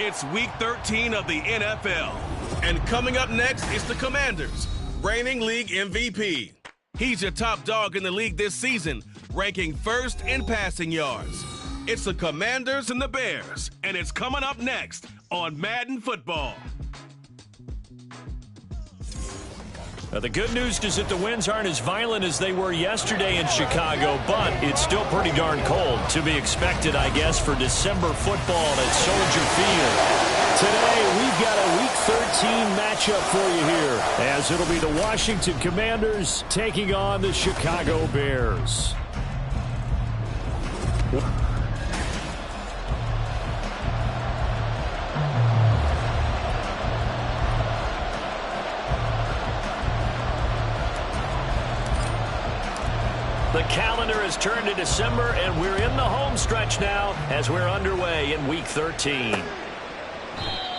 It's Week 13 of the NFL. And coming up next is the Commanders, reigning league MVP. He's your top dog in the league this season, ranking first in passing yards. It's the Commanders and the Bears, and it's coming up next on Madden Football. The good news is that the winds aren't as violent as they were yesterday in Chicago, but it's still pretty darn cold. To be expected, I guess, for December football at Soldier Field. Today, we've got a Week 13 matchup for you here, as it'll be the Washington Commanders taking on the Chicago Bears. The calendar has turned to December, and we're in the home stretch now as we're underway in Week 13.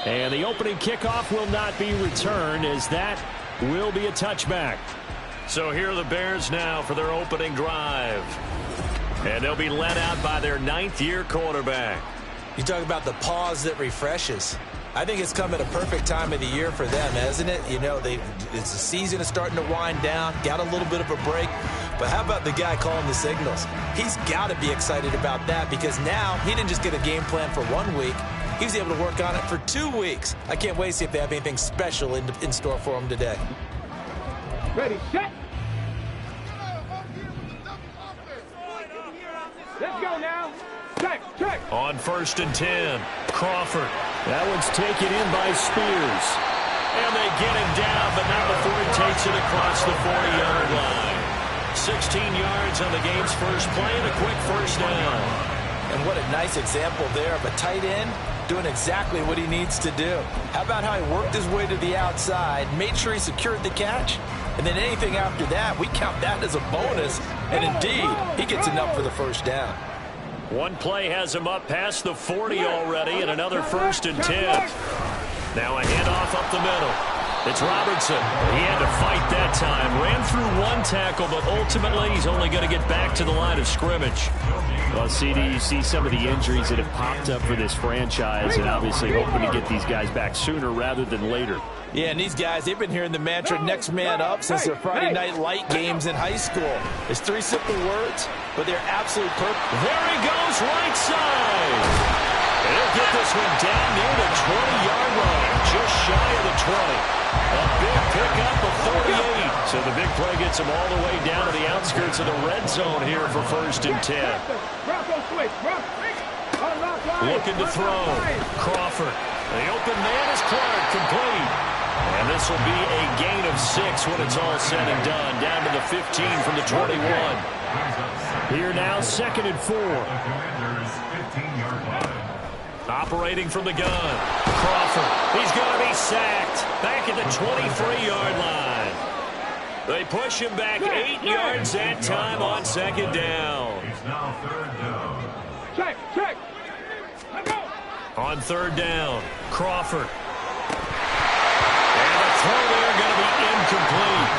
And the opening kickoff will not be returned, as that will be a touchback. So here are the Bears now for their opening drive. And they'll be led out by their ninth-year quarterback. You talk about the pause that refreshes. I think it's come at a perfect time of the year for them, hasn't it? You know, the season is starting to wind down, got a little bit of a break. But how about the guy calling the signals? He's got to be excited about that, because now he didn't just get a game plan for 1 week. He was able to work on it for 2 weeks. I can't wait to see if they have anything special in store for him today. Ready, set. Let's go now. Check. On 1st and 10, Crawford. That one's taken in by Spears. And they get him down, but not before he takes it across the 40-yard line. 16 yards on the game's first play and a quick first down. And what a nice example there of a tight end doing exactly what he needs to do. How about how he worked his way to the outside, made sure he secured the catch, and then anything after that, we count that as a bonus. And indeed, he gets enough for the first down. One play has him up past the 40 already, and another 1st and 10. Now a handoff up the middle. It's Robertson. He had to fight that time. Ran through one tackle, but ultimately he's only going to get back to the line of scrimmage. Well, CD, you see some of the injuries that have popped up for this franchise, and obviously hoping to get these guys back sooner rather than later. Yeah, and these guys, they've been hearing the mantra next man up since their Friday night light games in high school. It's 3 simple words, but they're absolutely perfect. There he goes, right side. And he'll get this one down near the 20-yard line, just shy of the 20. A big pickup of 48. So the big play gets him all the way down to the outskirts of the red zone here for 1st and 10. Looking to throw. Crawford. The open man is Clark, complete. And this will be a gain of 6 when it's all said and done. Down to the 15 from the 21. Here now, 2nd and 4. Operating from the gun. Crawford. He's going to be sacked. Back at the 23-yard line. They push him back 8 yards that time on 2nd down. Check. On 3rd down, Crawford. And the throw there going to be incomplete.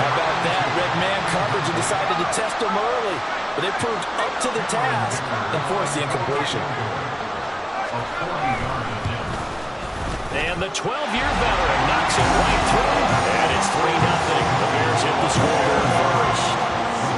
How about that? Red man coverage and decided to test him early. But they proved up to the task and forced the incompletion. And the 12-year veteran knocks it right through. And it's 3-0. The Bears hit the scoreboard first.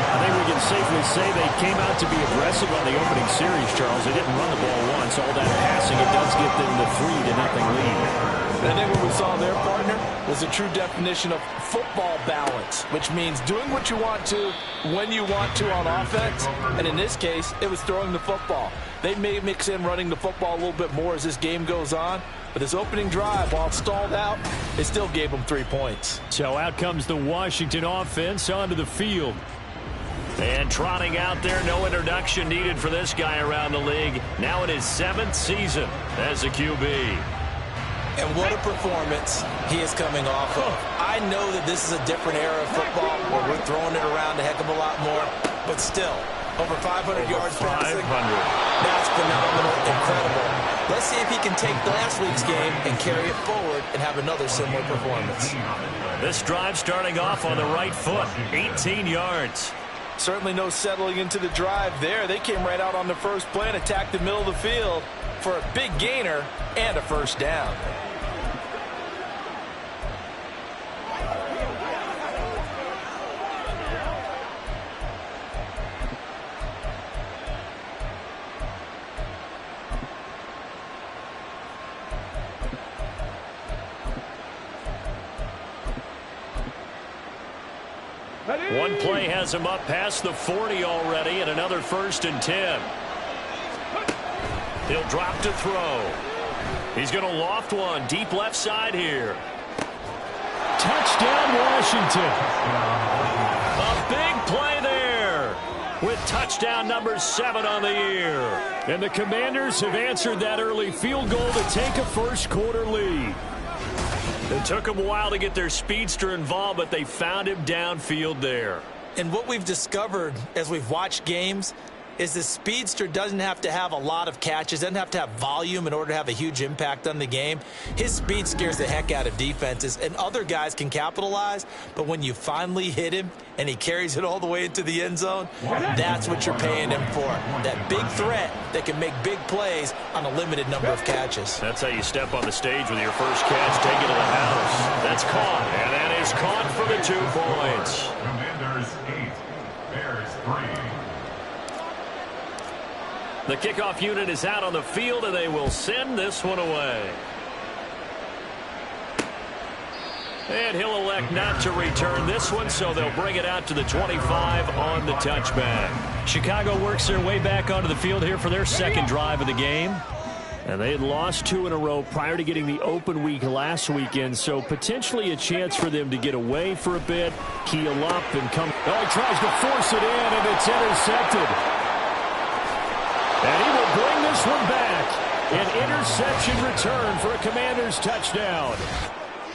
I think we can safely say they came out to be aggressive on the opening series, Charles. They didn't run the ball once. All that passing, it does get them the 3-0 lead. I think what we saw there, partner, was a true definition of football balance, which means doing what you want to, when you want to on offense. And in this case, it was throwing the football. They may mix in running the football a little bit more as this game goes on. But this opening drive, while it stalled out, it still gave them 3 points. So out comes the Washington offense onto the field. And trotting out there, no introduction needed for this guy around the league. Now in his 7th season as a QB. And what a performance he is coming off of. I know that this is a different era of football where we're throwing it around a heck of a lot more, but still, over 500 yards passing. That's phenomenal, incredible. Let's see if he can take last week's game and carry it forward and have another similar performance. This drive starting off on the right foot, 18 yards. Certainly no settling into the drive there. They came right out on the first play and attacked the middle of the field. for a big gainer and a first down. One play has him up past the 40 already, and another 1st and 10. He'll drop to throw. He's going to loft one deep left side here. Touchdown, Washington. A big play there with touchdown number 7 on the year. And the Commanders have answered that early field goal to take a first-quarter lead. It took them a while to get their speedster involved, but they found him downfield there. And what we've discovered as we've watched games is the speedster doesn't have to have a lot of catches, doesn't have to have volume in order to have a huge impact on the game. His speed scares the heck out of defenses, and other guys can capitalize, but when you finally hit him and he carries it all the way into the end zone, that's what you're paying him for. That big threat that can make big plays on a limited number of catches. That's how you step on the stage with your first catch, take it to the house. That's caught, and that is caught for the 2 points. Commanders 8, Bears 3. The kickoff unit is out on the field, and they will send this one away. And he'll elect not to return this one, so they'll bring it out to the 25 on the touchback. Chicago works their way back onto the field here for their second drive of the game. And they had lost 2 in a row prior to getting the open week last weekend, so potentially a chance for them to get away for a bit, keel up, and come. Oh, he tries to force it in, and it's intercepted. And he will bring this one back. An interception return for a Commanders touchdown.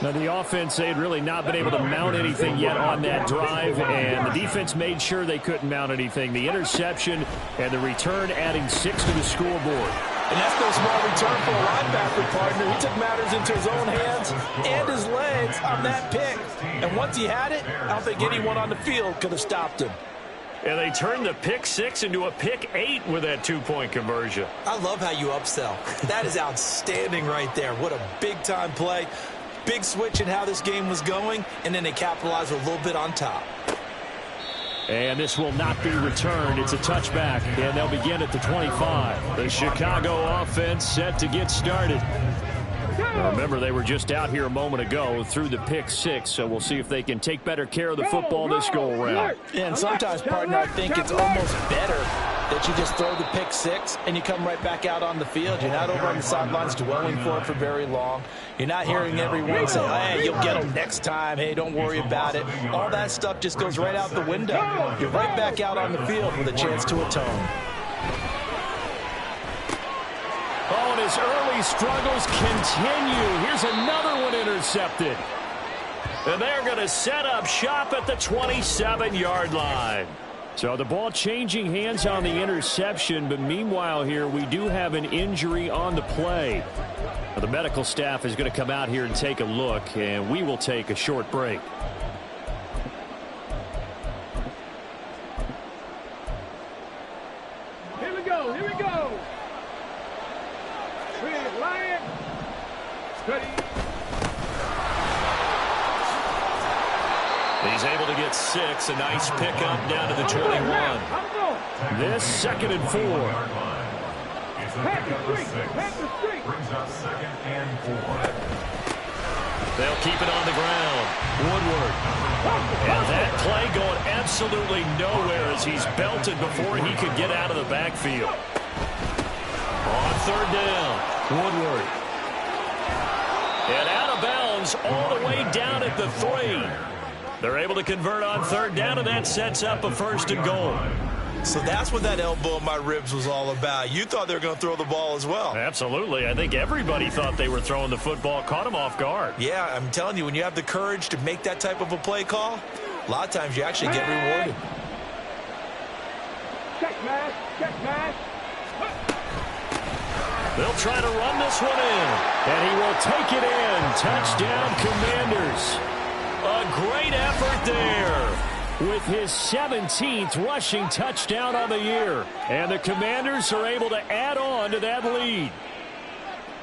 Now, the offense, they had really not been able to mount anything yet on that drive, and the defense made sure they couldn't mount anything. The interception and the return adding 6 to the scoreboard. And that's no small return for a linebacker partner. He took matters into his own hands and his legs on that pick. And once he had it, I don't think anyone on the field could have stopped him. And they turned the pick 6 into a pick 8 with that 2-point conversion. I love how you upsell. That is outstanding right there. What a big-time play. Big switch in how this game was going, and then they capitalized a little bit on top. And this will not be returned. It's a touchback, and they'll begin at the 25. The Chicago offense set to get started. Remember, they were just out here a moment ago through the pick 6, so we'll see if they can take better care of the football this go-around. And sometimes, partner, I think it's almost better that you just throw the pick 6 and you come right back out on the field. You're not over on the sidelines dwelling for it for very long. You're not hearing everyone say, hey, you'll get them next time. Hey, don't worry about it. All that stuff just goes right out the window. You're right back out on the field with a chance to atone. Oh, and his early struggles continue. Here's another one intercepted. And they're going to set up shop at the 27-yard line. So the ball changing hands on the interception, but meanwhile here we do have an injury on the play. Now, the medical staff is going to come out here and take a look, and we will take a short break. Here we go. Here we go. Red Lion. Ready. He's able to get 6. A nice pickup down to the 21. This 2nd and 4. Brings up 2nd and 4. They'll keep it on the ground. Woodward. And that play going absolutely nowhere as he's belted before he could get out of the backfield. On 3rd down, Woodward. And out of bounds all the way down at the 3. They're able to convert on 3rd down, and that sets up a 1st and goal. So that's what that elbow in my ribs was all about. You thought they were going to throw the ball as well. Absolutely. I think everybody thought they were throwing the football, caught him off guard. Yeah, I'm telling you, when you have the courage to make that type of a play call, a lot of times you actually get rewarded. Check mash. Check mash. They'll try to run this one in. And he will take it in. Touchdown, Commanders. A great effort there. With his 17th rushing touchdown on the year. And the Commanders are able to add on to that lead.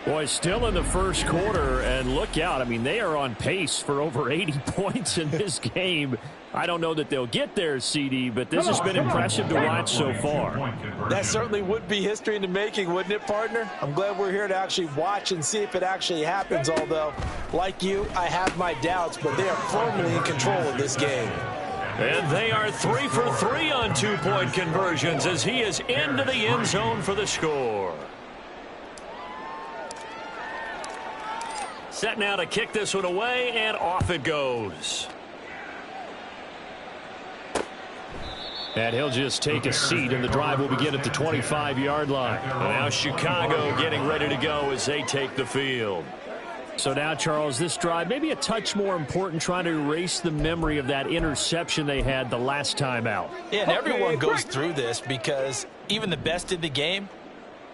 Boy, still in the first quarter, and look out. I mean, they are on pace for over 80 points in this game. I don't know that they'll get there, CD, but this has been impressive to watch so far. That certainly would be history in the making, wouldn't it, partner? I'm glad we're here to actually watch and see if it actually happens, although, like you, I have my doubts, but they are firmly in control of this game. And they are 3 for 3 on two-point conversions as he is into the end zone for the score. Set now to kick this one away, and off it goes. And he'll just take a seat, and the drive will begin at the 25-yard line. Now Chicago getting ready to go as they take the field. So now, Charles, this drive maybe a touch more important, trying to erase the memory of that interception they had the last time out. Yeah, and everyone goes through this because even the best in the game,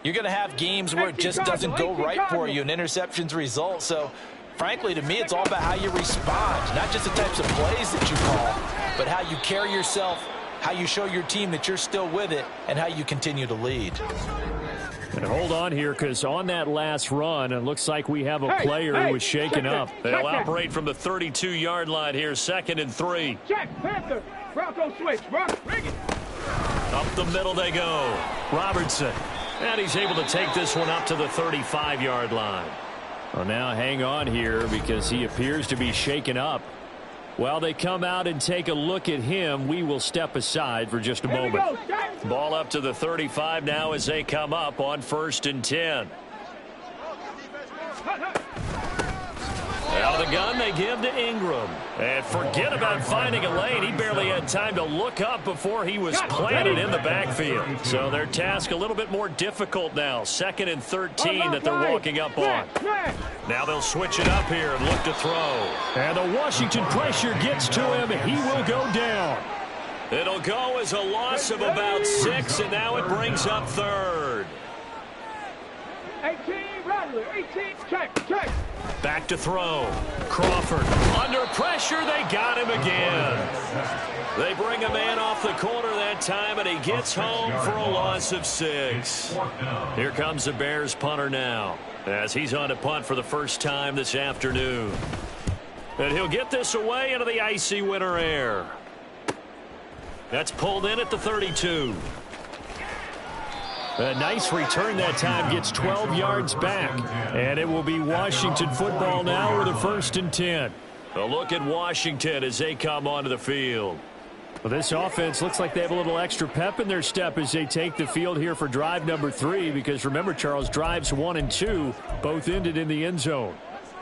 you're going to have games where it just doesn't go right for you and interceptions result. So, frankly, to me, it's all about how you respond, not just the types of plays that you call, but how you carry yourself, how you show your team that you're still with it, and how you continue to lead. And hold on here, because on that last run, it looks like we have a player who was shaken up. They'll operate from the 32-yard line here, 2nd and 3. Check, Panther. Bronco switch. Bronco, bring it. Up the middle they go. Robertson. And he's able to take this one up to the 35-yard line. Well, now hang on here because he appears to be shaken up. While they come out and take a look at him, we will step aside for just a moment. Ball up to the 35 now as they come up on 1st and 10. Out of the gun, they give to Ingram. And forget about finding a lane. He barely had time to look up before he was planted in the backfield. So their task a little bit more difficult now. 2nd and 13 that they're walking up on. Now they'll switch it up here and look to throw. And the Washington pressure gets to him. He will go down. It'll go as a loss of about 6, and now it brings up 3rd. 18, Rattler, 18, check. Back to throw. Crawford under pressure. They got him again. They bring a man off the corner that time, and he gets home for a loss of 6. Here comes the Bears punter now as he's on to punt for the first time this afternoon. And he'll get this away into the icy winter air. That's pulled in at the 32. A nice return that time, gets 12 yards back. And it will be Washington football now with a 1st and 10. A look at Washington as they come onto the field. Well, this offense looks like they have a little extra pep in their step as they take the field here for drive number 3. Because remember, Charles, drives 1 and 2 both ended in the end zone.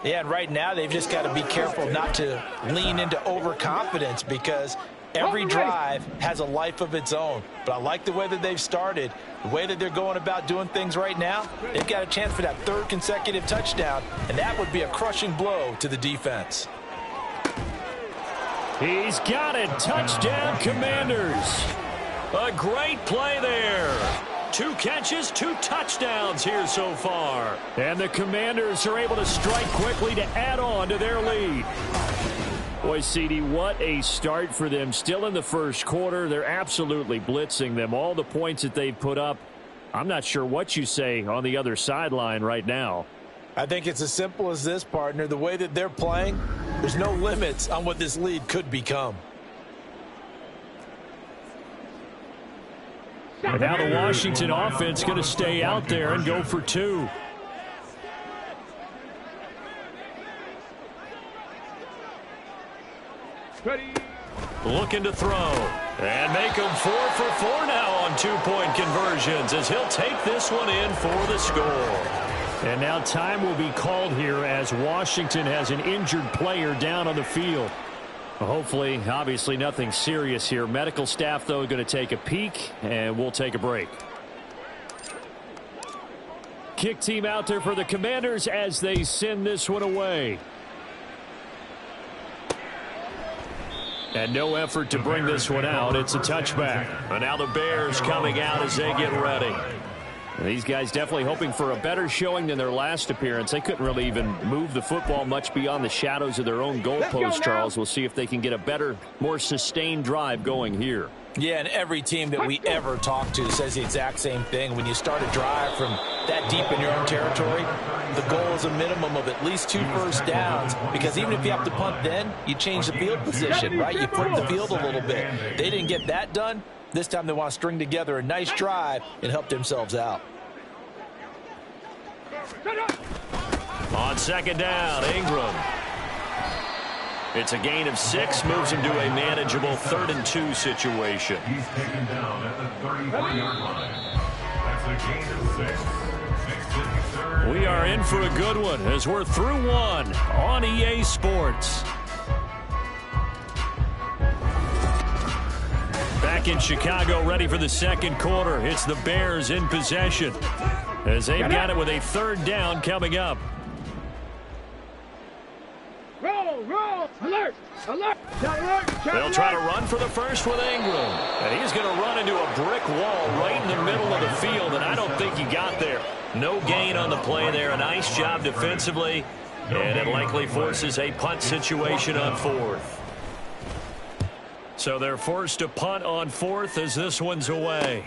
Yeah, and right now they've just got to be careful not to lean into overconfidence because every drive has a life of its own. But I like the way that they've started, the way that they're going about doing things right now. They've got a chance for that 3rd consecutive touchdown, and that would be a crushing blow to the defense. He's got it. Touchdown, Commanders. A great play there. 2 catches, 2 touchdowns here so far. And the Commanders are able to strike quickly to add on to their lead. Boy, CD, what a start for them. Still in the first quarter. They're absolutely blitzing them. All the points that they've put up, I'm not sure what you say on the other sideline right now. I think it's as simple as this, partner. The way that they're playing, there's no limits on what this lead could become. And now the Washington offense going to stay out there and go for 2. Ready. Looking to throw. And make him 4 for 4 now on 2-point conversions as he'll take this one in for the score. And now time will be called here as Washington has an injured player down on the field. Hopefully, obviously nothing serious here. Medical staff, though, going to take a peek, and we'll take a break. Kick team out there for the Commanders as they send this one away. And no effort to bring this one out. It's a touchback. And now the Bears coming out as they get ready. And these guys definitely hoping for a better showing than their last appearance. They couldn't really even move the football much beyond the shadows of their own goalpost, Charles. We'll see if they can get a better, more sustained drive going here. Yeah, and every team that we ever talk to says the exact same thing. When you start a drive from that deep in your own territory, the goal is a minimum of at least 2 first downs, because even if you have to punt then, you change the field position, right? You flip the field a little bit. They didn't get that done. This time they want to string together a nice drive and help themselves out. On second down, Ingram. It's a gain of 6, moves him to a manageable 3rd and 2 situation. He's taken down at the 33-yard line. That's a gain of 6. We are in for a good one as we're through 1 on EA Sports. Back in Chicago, ready for the second quarter. It's the Bears in possession as they've got it with a 3rd down coming up. Roll, alert, alert. They'll try to run for the first with Ingram. And he's going to run into a brick wall right in the middle of the field, and I don't think he got there. No gain on the play there. A nice job defensively, and it likely forces a punt situation on 4th. So they're forced to punt on 4th as this one's away.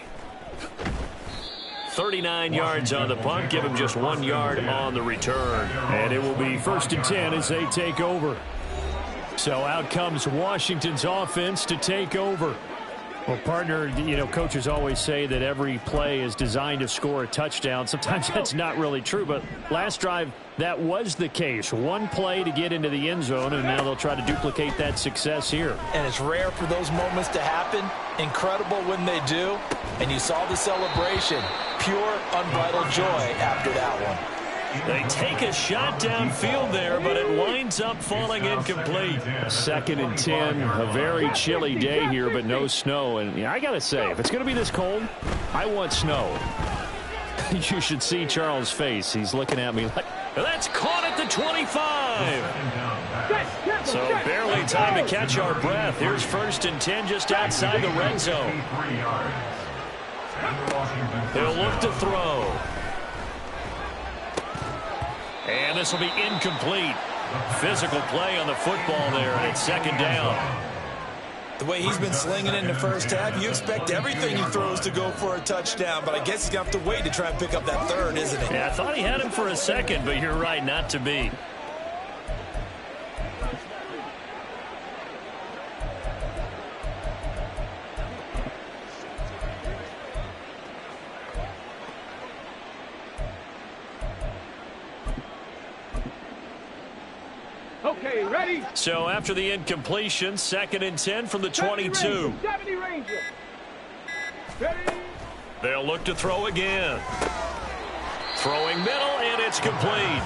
39 yards on the punt, give him just 1 yard on the return. And it will be 1st and 10 as they take over. So out comes Washington's offense to take over. Well, partner, you know, coaches always say that every play is designed to score a touchdown. Sometimes that's not really true, but last drive, that was the case. 1 play to get into the end zone, and now they'll try to duplicate that success here. And it's rare for those moments to happen. Incredible when they do. And you saw the celebration. Pure, unbridled joy after that one. They take a shot downfield there, but it winds up falling incomplete. 2nd and 10, a very chilly day here, but no snow. And I got to say, if it's going to be this cold, I want snow. You should see Charles' face. He's looking at me like, that's caught at the 25. So barely time to catch our breath. Here's 1st and 10 just outside the red zone. He'll look to throw. And this will be incomplete. Physical play on the football there, and it's 2nd down. The way he's been slinging in the first half, you expect everything he throws to go for a touchdown, but I guess he's going to have to wait to try and pick up that 3rd, isn't he? Yeah, I thought he had him for a second, but you're right, not to be. Okay, ready? So after the incompletion, 2nd and 10 from the 22. 70 Ranger. Ready? They'll look to throw again. Throwing middle, and it's complete.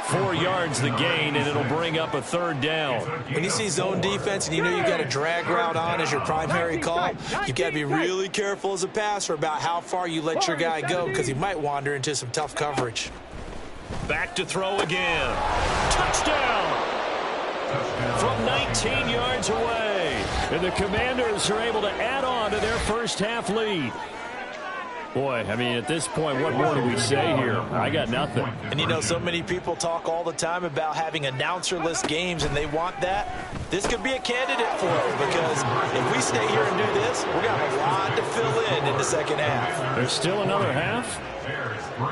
4 yards the gain, and it'll bring up a 3rd down. When you see zone defense and you know you've got a drag route on as your primary call, you've got to be really careful as a passer about how far you let your guy go, because he might wander into some tough coverage. Back to throw again. Touchdown! From 19 yards away. And the Commanders are able to add on to their first half lead. Boy, I mean, at this point, what more do we say here? I got nothing. And you know, so many people talk all the time about having announcer-less games, and they want that. This could be a candidate for it, because if we stay here and do this, we're going to have a lot to fill in the second half. There's still another half? There's 3.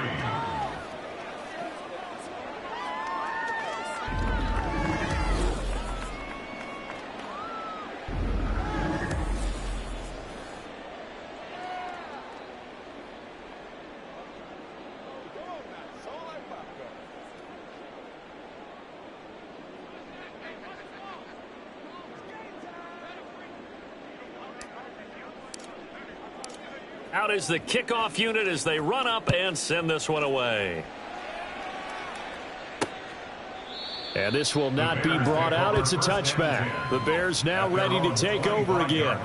Out is the kickoff unit as they run up and send this one away. And this will not be brought out. It's a touchback. The Bears now ready to take over again.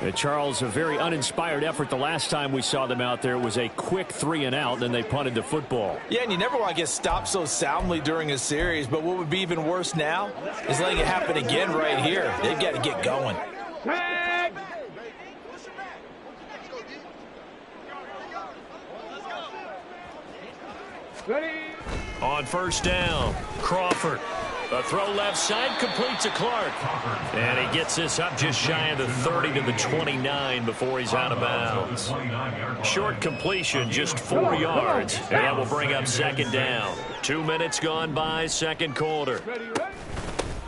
And Charles, a very uninspired effort the last time we saw them out there. It was a quick 3 and out, and then they punted the football. Yeah, and you never want to get stopped so soundly during a series, but what would be even worse now is letting it happen again right here. They've got to get going. Ready? On 1st down, Crawford. A throw left side completes to Clark. And he gets this up just shy of the 30 to the 29 before he's out of bounds. Short completion, just 4 yards. And that will bring up second down. 2 minutes gone by, second quarter.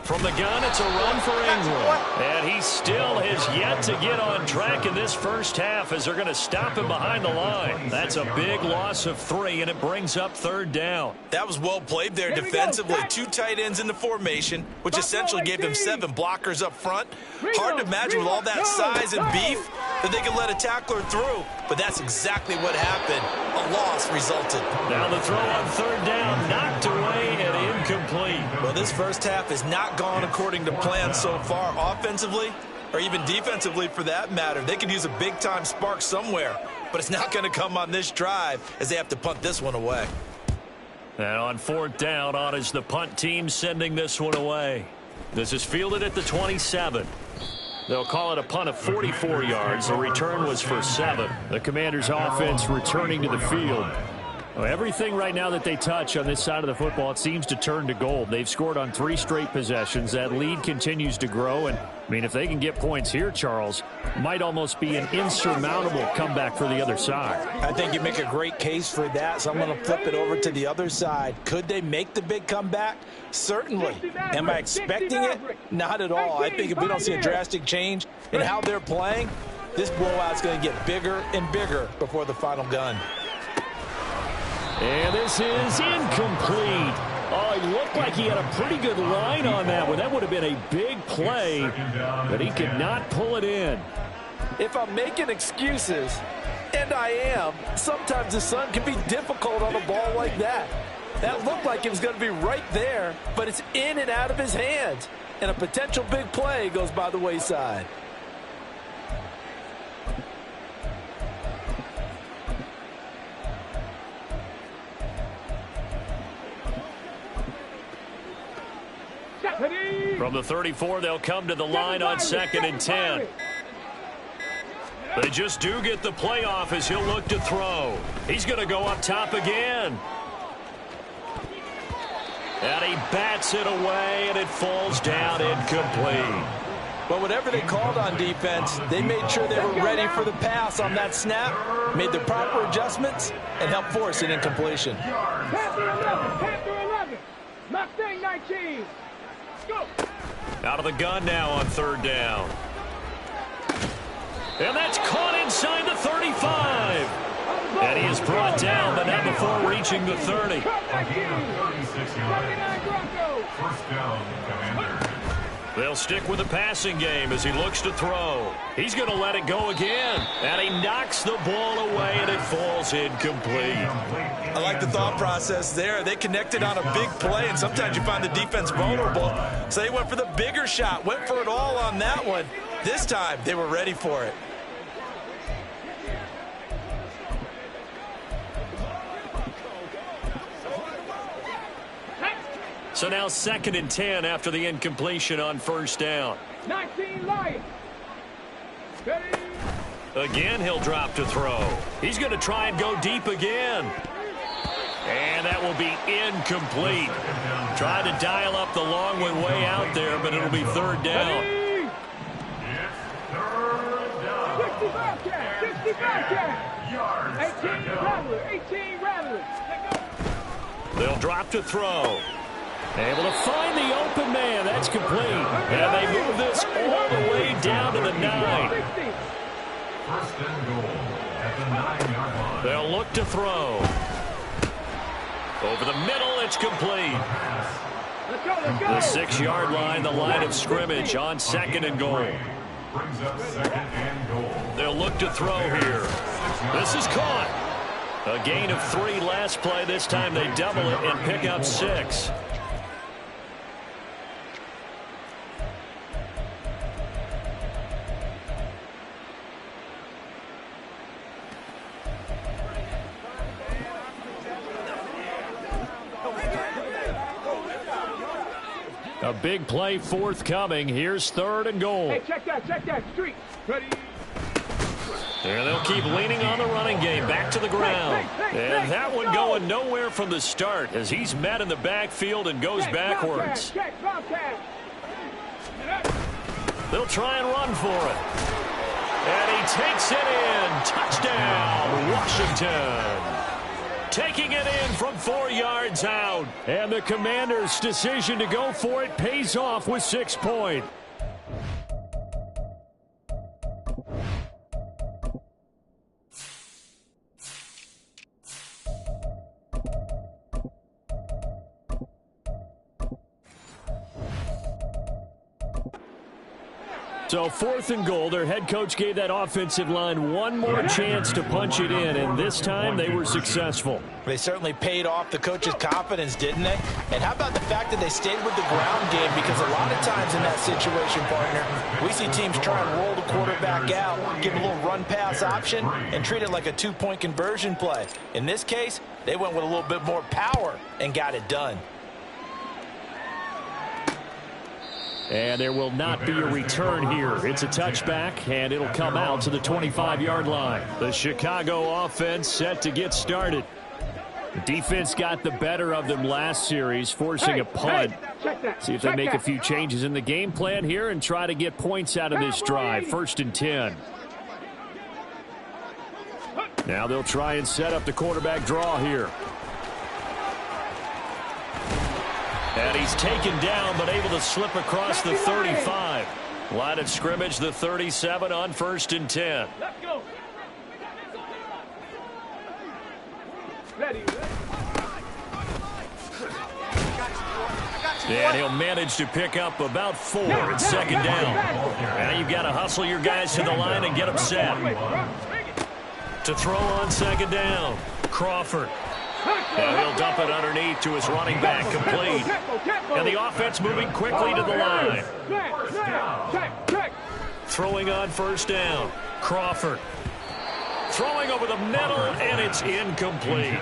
From the gun, it's a run for England. And he still has yet to get on track in this first half as they're going to stop him behind the line. That's a big loss of 3, and it brings up third down. That was well played there defensively. 2 tight ends in the formation, which essentially gave them 7 blockers up front. Hard to imagine with all that size and beef that they could let a tackler through, but that's exactly what happened. A loss resulted. Now the throw on third down, knocked away and incomplete. Well, this first half has not gone according to plan so far, offensively or even defensively for that matter. They could use a big-time spark somewhere, but it's not going to come on this drive as they have to punt this one away. And on fourth down, on is the punt team sending this one away. This is fielded at the 27. They'll call it a punt of 44 yards. The return was for 7. The Commanders' offense returning to the field. Well, everything right now that they touch on this side of the football, it seems to turn to gold. They've scored on 3 straight possessions. That lead continues to grow. And, I mean, if they can get points here, Charles, might almost be an insurmountable comeback for the other side. I think you make a great case for that, so I'm going to flip it over to the other side. Could they make the big comeback? Certainly. Am I expecting it? Not at all. I think if we don't see a drastic change in how they're playing, this blowout's going to get bigger and bigger before the final gun. And this is incomplete. Oh, he looked like he had a pretty good line on that one. That would have been a big play, but he could not pull it in. If I'm making excuses, and I am, sometimes the sun can be difficult on a ball like that. That looked like it was going to be right there, but it's in and out of his hands. And a potential big play goes by the wayside. From the 34, they'll come to the line on 2nd and 10. They just do get the playoff as he'll look to throw. He's going to go up top again. And he bats it away, and it falls down incomplete. But whatever they called on defense, they made sure they were ready for the pass on that snap, made the proper adjustments, and helped force an incompletion. Panther 11, Panther 11, Mustang 19. Go. Out of the gun now on third down. And that's caught inside the 35. And he is brought down, but not before reaching the 30. First down, Commanders. They'll stick with the passing game as he looks to throw. He's going to let it go again. And he knocks the ball away, and it falls incomplete. I like the thought process there. They connected on a big play, and sometimes you find the defense vulnerable. So they went for the bigger shot, went for it all on that one. This time, they were ready for it. So now 2nd and 10 after the incompletion on first down. 19 Lions. Ready. Again, he'll drop to throw. He's going to try and go deep again. And that will be incomplete. Tried to dial up the long one way out there, but it'll be third down. Ready. 65 cat, 65 cat. 18 Rattler, 18 Rattler. They'll drop to throw. Able to find the open man. That's complete. And they move this all the way down to the 9. First and goal at the 9-yard line. They'll look to throw. Over the middle, it's complete. Let's go, let's go. The 6-yard line, the line of scrimmage on 2nd and goal. Brings up 2nd and goal. They'll look to throw here. This is caught. A gain of 3 last play. This time they double it and pick up 6. A big play forthcoming. Here's 3rd and goal. Hey, check that, street. Ready. And they'll keep leaning on the running game. Back to the ground. And that one going nowhere from the start as he's met in the backfield and goes backwards. They'll try and run for it. And he takes it in. Touchdown, Washington. Taking it in from 4 yards out. And the Commanders' decision to go for it pays off with 6 points. So 4th and goal, their head coach gave that offensive line one more chance to punch it in, and this time they were successful. They certainly paid off the coach's confidence, didn't they? And how about the fact that they stayed with the ground game? Because a lot of times in that situation, partner, we see teams try and roll the quarterback out, give him a little run-pass option, and treat it like a 2-point conversion play. In this case, they went with a little bit more power and got it done. And there will not be a return here. It's a touchback, and it'll come out to the 25-yard line. The Chicago offense set to get started. The defense got the better of them last series, forcing a punt. See if they make a few changes in the game plan here and try to get points out of this drive. 1st and 10. Now they'll try and set up the quarterback draw here. And he's taken down, but able to slip across the 35. Line of scrimmage, the 37 on 1st and 10. Let's go. Ready. And he'll manage to pick up about 4 at 2nd down. Now you've got to hustle your guys to the line and get them set. To throw on 2nd down, Crawford. And he'll dump it underneath to his running back, complete. And the offense moving quickly to the line. Throwing on 1st down, Crawford. Throwing over the middle, and it's incomplete.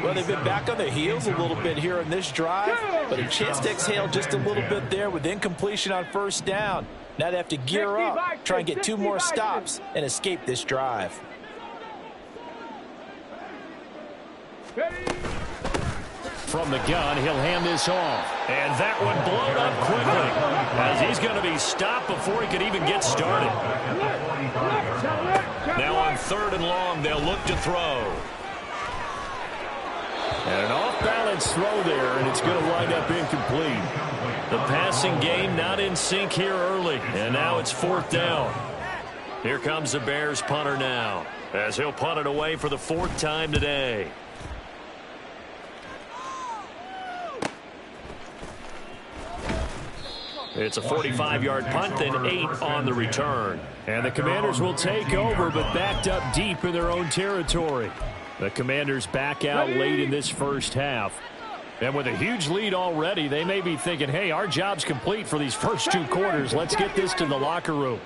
Well, they've been back on their heels a little bit here in this drive, but a chance to exhale just a little bit there with incompletion on 1st down. Now they have to gear up, try and get 2 more stops, and escape this drive. From the gun, he'll hand this off. And that one blown up quickly as he's going to be stopped before he could even get started. Now on 3rd and long, they'll look to throw. And an off-balance throw there, and it's going to wind up incomplete. The passing game not in sync here early, and now it's 4th down. Here comes the Bears punter now, as he'll punt it away for the 4th time today. It's a 45-yard punt, then 8 on the return. And the Commanders will take over, but backed up deep in their own territory. The Commanders back out late in this first half. And with a huge lead already, they may be thinking, hey, our job's complete for these first 2 quarters. Let's get this to the locker room.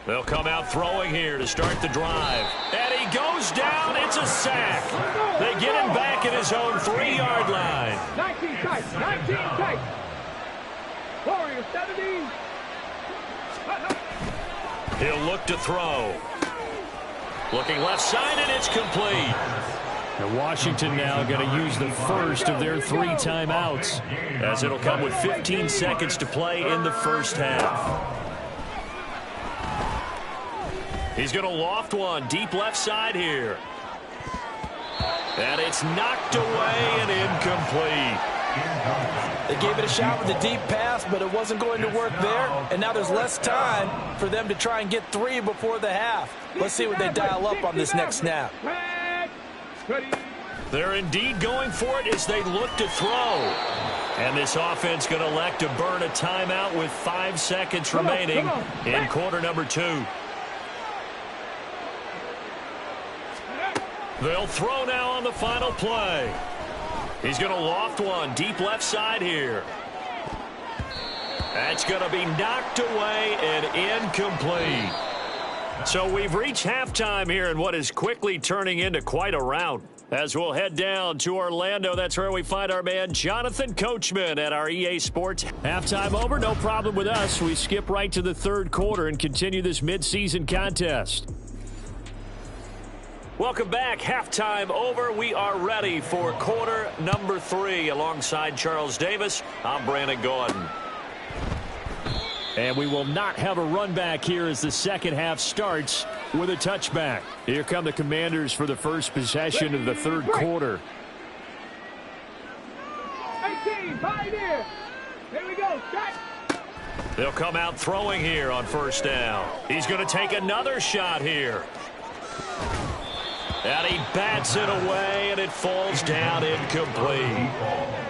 They'll come out throwing here to start the drive. And he goes down. It's a sack. They get him back at his own 3-yard line. 19 tight. 19 tight. Warriors 70. He'll look to throw. Looking left side, and it's complete. And Washington now going to use the first of their 3 timeouts, as it'll come with 15 seconds to play in the first half. He's going to loft one deep left side here. And it's knocked away and incomplete. They gave it a shot with a deep pass, but it wasn't going to work there. And now there's less time for them to try and get 3 before the half. Let's see what they dial up on this next snap. They're indeed going for it as they look to throw. And this offense going to elect to burn a timeout with 5 seconds remaining in quarter number 2. They'll throw now on the final play. He's going to loft one deep left side here. That's going to be knocked away and incomplete. So we've reached halftime here in what is quickly turning into quite a rout. As we'll head down to Orlando, that's where we find our man Jonathan Coachman at our EA Sports. Halftime over, no problem with us. We skip right to the 3rd quarter and continue this midseason contest. Welcome back. Halftime over. We are ready for quarter number 3. Alongside Charles Davis, I'm Brandon Gordon. And we will not have a run back here as the second half starts with a touchback. Here come the Commanders for the first possession of the third quarter. 18, pioneer. Here we go. Shot. They'll come out throwing here on first down. He's going to take another shot here. And he bats it away, and it falls down incomplete.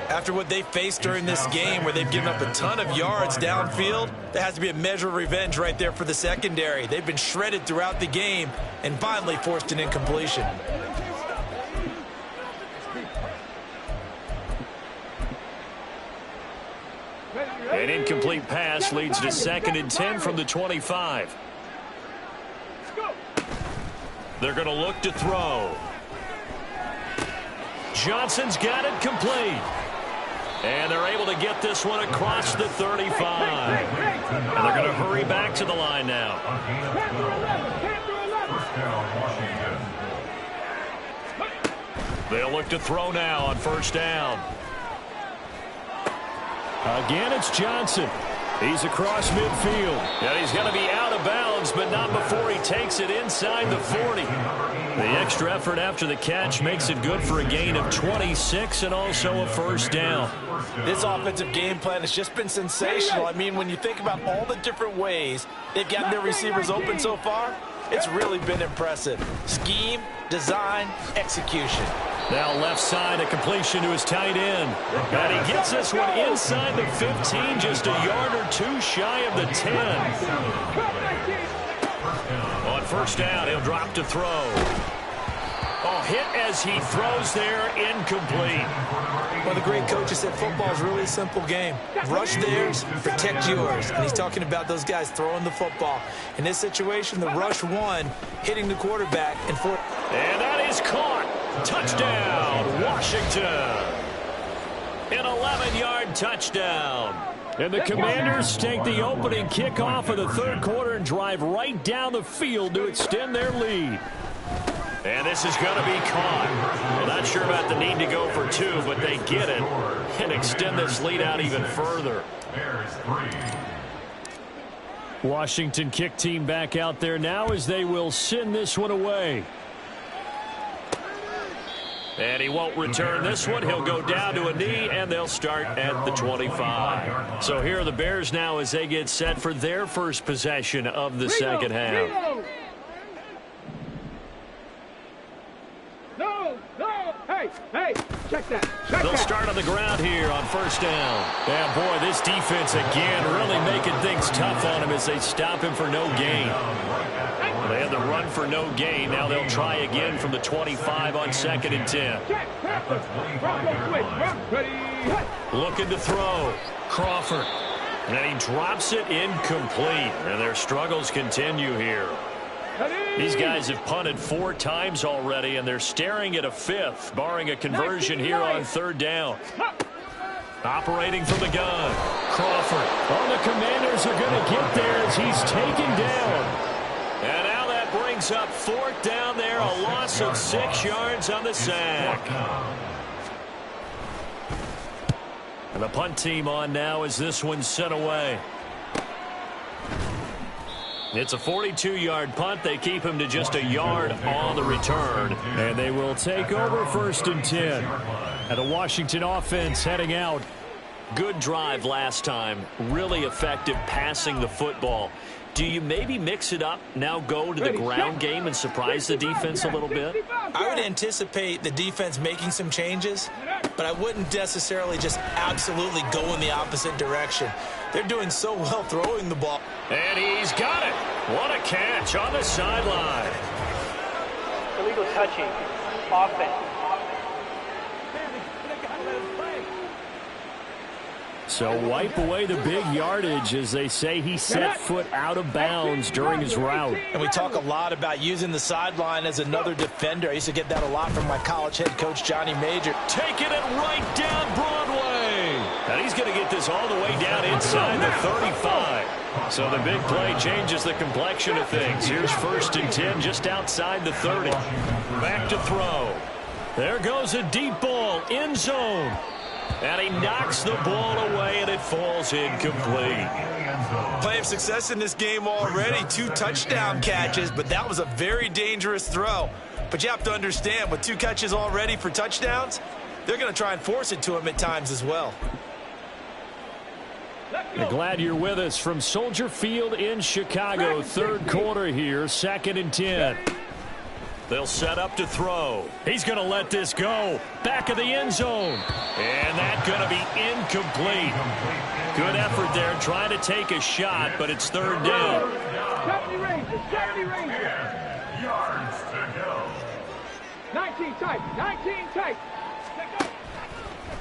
After what they faced during this game where they've given up a ton of yards downfield, there has to be a measure of revenge right there for the secondary. They've been shredded throughout the game and finally forced an incompletion. An incomplete pass leads to 2nd and 10 from the 25. They're going to look to throw. Johnson's got it complete. And they're able to get this one across the 35. And they're going to hurry back to the line now. They'll look to throw now on first down. Again, it's Johnson. He's across midfield. And he's going to be out of bounds, but not before he takes it inside the 40. The extra effort after the catch makes it good for a gain of 26 and also a first down. This offensive game plan has just been sensational. I mean, when you think about all the different ways they've gotten their receivers open so far, it's really been impressive. Scheme, design, execution. Now left side, a completion to his tight end. And he gets this one inside the 15, just a yard or two shy of the 10. On first down, he'll drop to throw. Oh, hit as he throws there, incomplete. One of the great coaches said football is really a simple game. Rush theirs, protect yours. And he's talking about those guys throwing the football. In this situation, the rush one, hitting the quarterback. And that is caught. Touchdown, Washington. An 11-yard touchdown. And the Commanders take the opening kickoff of the third quarter and drive right down the field to extend their lead. And this is going to be caught. Well, not sure about the need to go for 2, but they get it and extend this lead out even further. Washington kick team back out there now as they will send this one away. And he won't return this one. He'll go down to a knee, and they'll start at the 25. So here are the Bears now as they get set for their first possession of the second half. Hey, check that. They'll start on the ground here on first down. Yeah, boy, this defense again really making things tough on him as they stop him for no gain. They had the run for no gain. Now they'll try again from the 25 on 2nd and 10. Looking to throw. Crawford. And he drops it incomplete. And their struggles continue here. These guys have punted 4 times already, and they're staring at a 5th, barring a conversion here on third down. Operating from the gun. Crawford. Oh, the Commanders are going to get there as he's taken down. And now that brings up 4th down there, a loss of 6 yards on the sack. And the punt team on now as this one's sent away. It's a 42-yard punt. They keep him to just a yard on the return. And they will take over 1st and 10. And the Washington offense heading out. Good drive last time. Really effective passing the football. Do you maybe mix it up, now go to the ground game and surprise the defense a little bit? I would anticipate the defense making some changes, but I wouldn't necessarily just absolutely go in the opposite direction. They're doing so well throwing the ball. And he's got it. What a catch on the sideline. Illegal touching. Offense. So wipe away the big yardage as they say he set foot out of bounds during his route. And we talk a lot about using the sideline as another defender. I used to get that a lot from my college head coach, Johnny Major. Taking it right down Broadway. And he's going to get this all the way down inside the 35. So the big play changes the complexion of things. Here's 1st and 10 just outside the 30. Back to throw. There goes a deep ball, end zone. And he knocks the ball away, and it falls incomplete. Plenty of success in this game already. 2 touchdown catches, but that was a very dangerous throw. But you have to understand, with 2 catches already for touchdowns, they're going to try and force it to him at times as well. Glad you're with us from Soldier Field in Chicago. 3rd quarter here, 2nd and 10. They'll set up to throw. He's going to let this go. Back of the end zone. And that's going to be incomplete. Good effort there trying to take a shot, but it's 3rd down. 70 Rangers. Yards to go. 19 tight.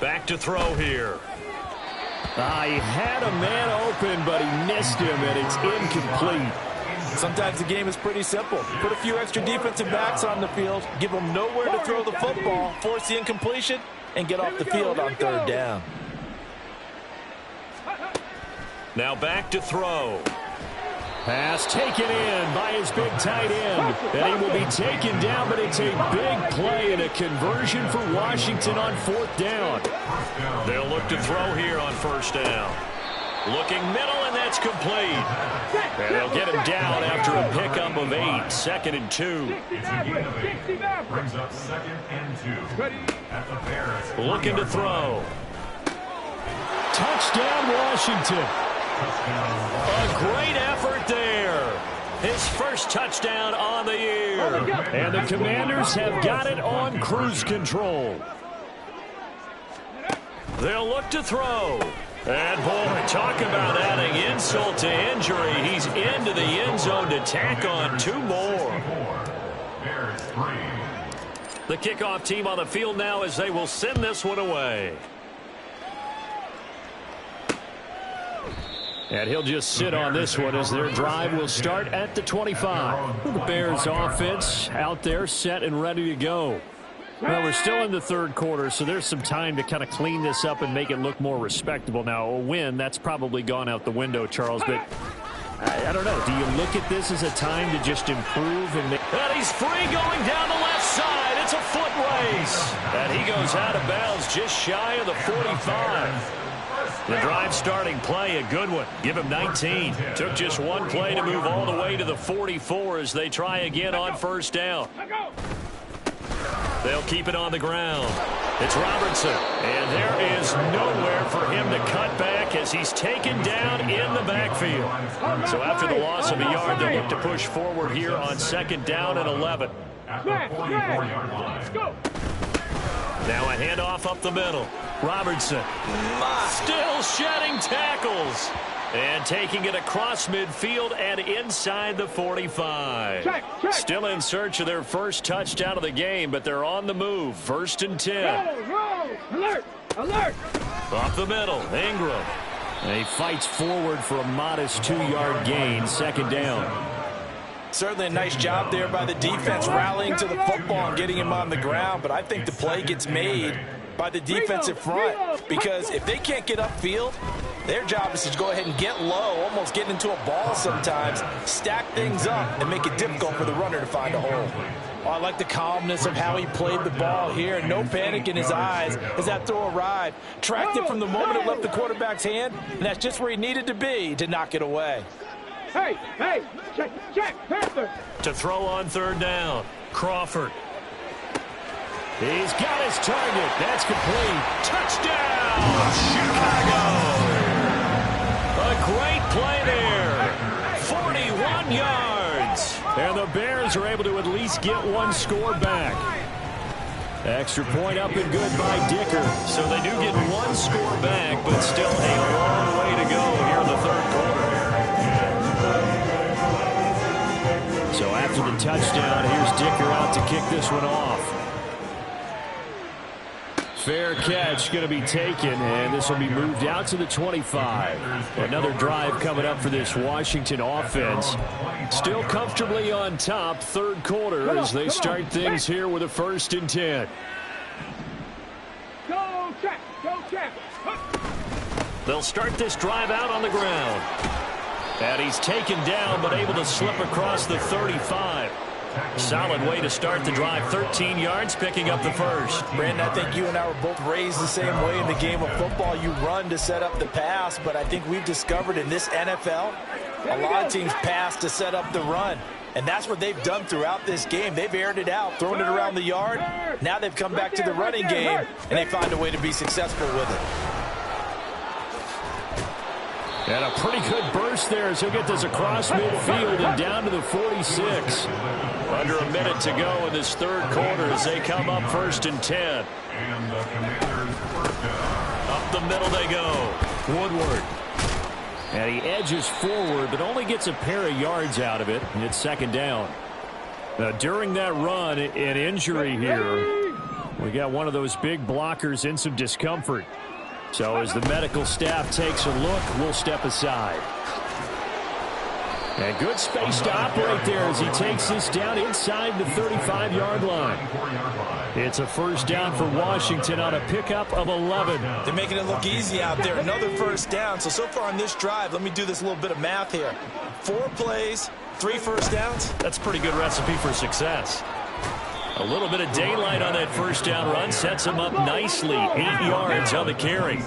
Back to throw here. He had a man open, but he missed him, and it's incomplete. Sometimes the game is pretty simple. Put a few extra defensive backs on the field, give them nowhere to throw the football, force the incompletion, and get off the field on 3rd down. Now back to throw. Pass taken in by his big tight end. And he will be taken down, but it's a big play and a conversion for Washington on 4th down. They'll look to throw here on 1st down. Looking middle, and that's complete. And they'll get him down after a pickup of 8. 2nd and 2. Brings up 2nd and 2. At the Bears. Looking to throw. Touchdown, Washington. A great effort there. His first touchdown on the year. And the Commanders have got it on cruise control. They'll look to throw. And, boy, talk about adding insult to injury. He's into the end zone to tack on 2 more. The kickoff team on the field now as they will send this one away. And he'll just sit on this one as their drive will start at the 25. The Bears offense out there set and ready to go. Well, we're still in the 3rd quarter, so there's some time to kind of clean this up and make it look more respectable. Now, a win, that's probably gone out the window, Charles, but I don't know. Do you look at this as a time to just improve? And he's free going down the left side. It's a foot race. And he goes out of bounds just shy of the 45. The drive starting play, a good one. Give him 19. Took just 1 play to move all the way to the 44 as they try again on 1st down. They'll keep it on the ground. It's Robertson. And there is nowhere for him to cut back as he's taken down in the backfield. So after the loss of a yard, they'll look to push forward here on 2nd down and 11. Now a handoff up the middle. Robertson still shedding tackles. And taking it across midfield and inside the 45. Still in search of their first touchdown of the game, but they're on the move. 1st and 10. Alert! Up the middle, Ingram. And he fights forward for a modest 2-yard gain. 2nd down. Certainly a nice job there by the defense rallying to the football and getting him on the ground, but I think the play gets made by the defensive front because if they can't get upfield, their job is to go ahead and get low, almost get into a ball sometimes, stack things up, and make it difficult for the runner to find a hole. Oh, I like the calmness of how he played the ball here. No panic in his eyes as that throw arrived. Tracked it from the moment it left the quarterback's hand, and that's just where he needed to be to knock it away. Hey, check, Panther. To throw on 3rd down, Crawford. He's got his target. That's complete. Touchdown, Chicago. A great play there. 41 yards. And the Bears are able to at least get 1 score back. Extra point up and good by Dicker. So they do get 1 score back, but still a long way to go here in the 3rd quarter. So after the touchdown, here's Dicker out to kick this one off. Fair catch going to be taken, and this will be moved out to the 25. Another drive coming up for this Washington offense. Still comfortably on top, 3rd quarter as they start things here with a 1st and 10. Go check. They'll start this drive out on the ground. And he's taken down, but able to slip across the 35. Solid way to start the drive. 13 yards, picking up the first. Brandon, I think you and I were both raised the same way in the game of football. You run to set up the pass, but I think we've discovered in this NFL, a lot of teams pass to set up the run. And that's what they've done throughout this game. They've aired it out, thrown it around the yard. Now they've come back to the running game, and they find a way to be successful with it. And a pretty good burst there as he'll get this across midfield and down to the 46. Under a minute to go in this third quarter as they come up 1st and 10. And the Commanders first down. Up the middle they go. Woodward. And he edges forward, but only gets a pair of yards out of it, and it's 2nd down. Now, during that run, an injury here. We got one of those big blockers in some discomfort. So as the medical staff takes a look, we'll step aside. And good space to operate there as he takes this down inside the 35-yard line. It's a 1st down for Washington on a pickup of 11. They're making it look easy out there. Another 1st down. So far on this drive, let me do this little bit of math here. 4 plays, 3 1st downs. That's a pretty good recipe for success. A little bit of daylight on that 1st down run sets him up nicely. 8 yards on the carry.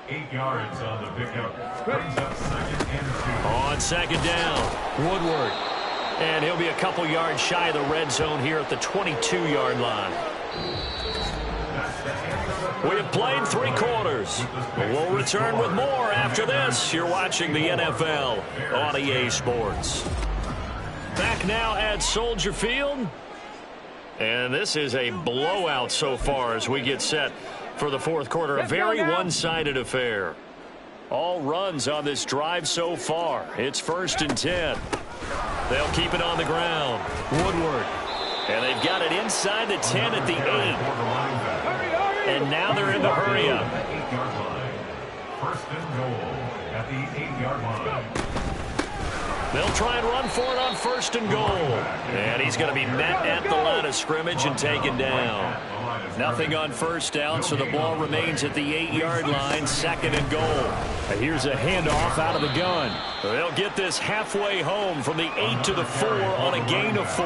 8 yards on the pickup. Brings up 2nd and 2. On 2nd down, Woodward. And he'll be a couple yards shy of the red zone here at the 22-yard line. We have played 3 quarters. We'll return with more after this. You're watching the NFL on EA Sports. Back now at Soldier Field. And this is a blowout so far as we get set for the 4th quarter. A very one-sided affair. All runs on this drive so far. It's 1st and 10. They'll keep it on the ground. Woodward. And they've got it inside the 10 at the 8. And now they're in the hurry up. 8-yard line. 1st and goal at the 8-yard line. They'll try and run for it on 1st and goal. And he's going to be met at the line of scrimmage and taken down. Nothing on 1st down, so the ball remains at the 8-yard line, 2nd and goal. And here's a handoff out of the gun. They'll get this halfway home from the 8 to the 4 on a gain of 4.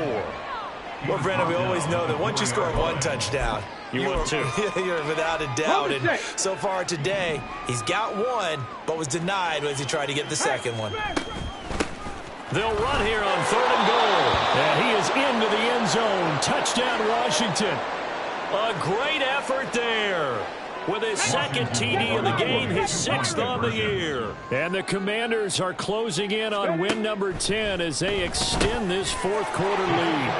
Well, Brandon, we always know that once you score 1 touchdown, you're without a doubt. And so far today, he's got 1, but was denied as he tried to get the 2nd one. They'll run here on 3rd and goal. And he is into the end zone. Touchdown, Washington. A great effort there. With his 2nd TD of the game, his 6th on the year. And the Commanders are closing in on win number 10 as they extend this 4th quarter lead.